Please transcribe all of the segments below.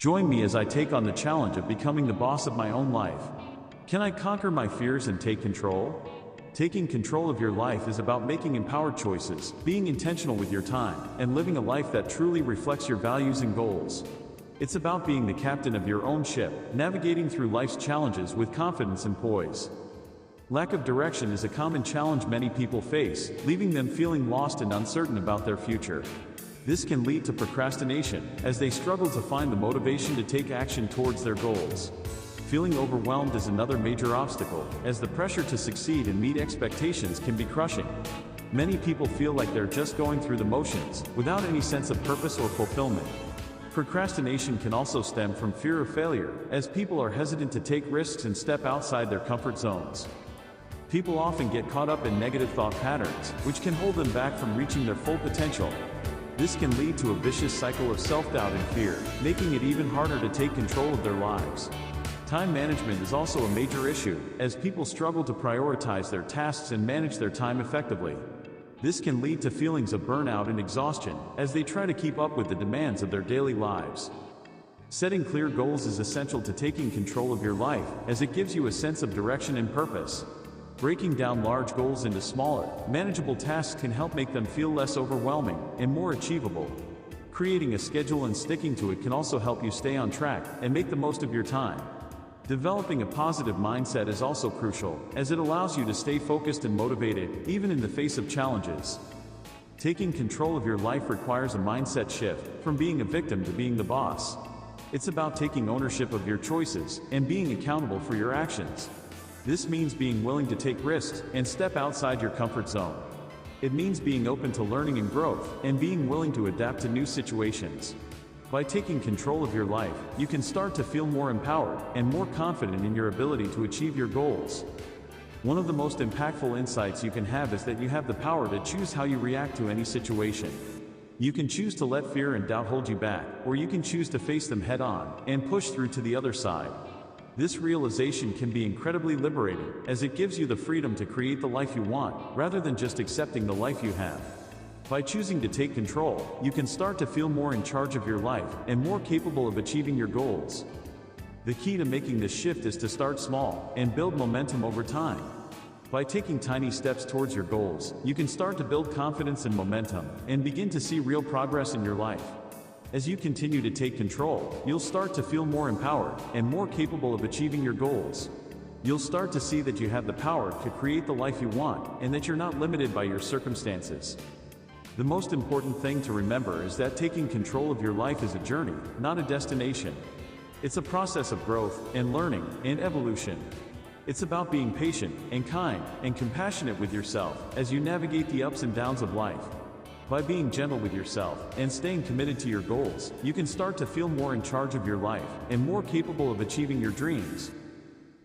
Join me as I take on the challenge of becoming the boss of my own life. Can I conquer my fears and take control? Taking control of your life is about making empowered choices, being intentional with your time, and living a life that truly reflects your values and goals. It's about being the captain of your own ship, navigating through life's challenges with confidence and poise. Lack of direction is a common challenge many people face, leaving them feeling lost and uncertain about their future. This can lead to procrastination, as they struggle to find the motivation to take action towards their goals. Feeling overwhelmed is another major obstacle, as the pressure to succeed and meet expectations can be crushing. Many people feel like they're just going through the motions, without any sense of purpose or fulfillment. Procrastination can also stem from fear of failure, as people are hesitant to take risks and step outside their comfort zones. People often get caught up in negative thought patterns, which can hold them back from reaching their full potential. This can lead to a vicious cycle of self-doubt and fear, making it even harder to take control of their lives. Time management is also a major issue, as people struggle to prioritize their tasks and manage their time effectively. This can lead to feelings of burnout and exhaustion, as they try to keep up with the demands of their daily lives. Setting clear goals is essential to taking control of your life, as it gives you a sense of direction and purpose. Breaking down large goals into smaller, manageable tasks can help make them feel less overwhelming and more achievable. Creating a schedule and sticking to it can also help you stay on track and make the most of your time. Developing a positive mindset is also crucial, as it allows you to stay focused and motivated, even in the face of challenges. Taking control of your life requires a mindset shift, from being a victim to being the boss. It's about taking ownership of your choices and being accountable for your actions. This means being willing to take risks and step outside your comfort zone. It means being open to learning and growth, and being willing to adapt to new situations. By taking control of your life, you can start to feel more empowered and more confident in your ability to achieve your goals. One of the most impactful insights you can have is that you have the power to choose how you react to any situation. You can choose to let fear and doubt hold you back, or you can choose to face them head-on and push through to the other side. This realization can be incredibly liberating, as it gives you the freedom to create the life you want, rather than just accepting the life you have. By choosing to take control, you can start to feel more in charge of your life and more capable of achieving your goals. The key to making this shift is to start small and build momentum over time. By taking tiny steps towards your goals, you can start to build confidence and momentum and begin to see real progress in your life. As you continue to take control, you'll start to feel more empowered and more capable of achieving your goals. You'll start to see that you have the power to create the life you want, and that you're not limited by your circumstances. The most important thing to remember is that taking control of your life is a journey, not a destination. It's a process of growth and learning and evolution. It's about being patient and kind and compassionate with yourself as you navigate the ups and downs of life. By being gentle with yourself and staying committed to your goals, you can start to feel more in charge of your life and more capable of achieving your dreams.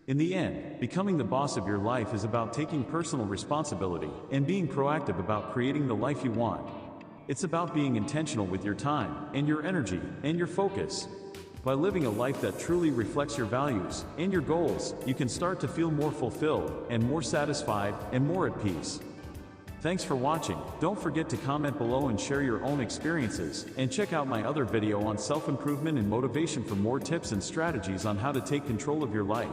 In the end, becoming the boss of your life is about taking personal responsibility and being proactive about creating the life you want. It's about being intentional with your time and your energy and your focus. By living a life that truly reflects your values and your goals, you can start to feel more fulfilled and more satisfied and more at peace. Thanks for watching. Don't forget to comment below and share your own experiences, and check out my other video on self-improvement and motivation for more tips and strategies on how to take control of your life.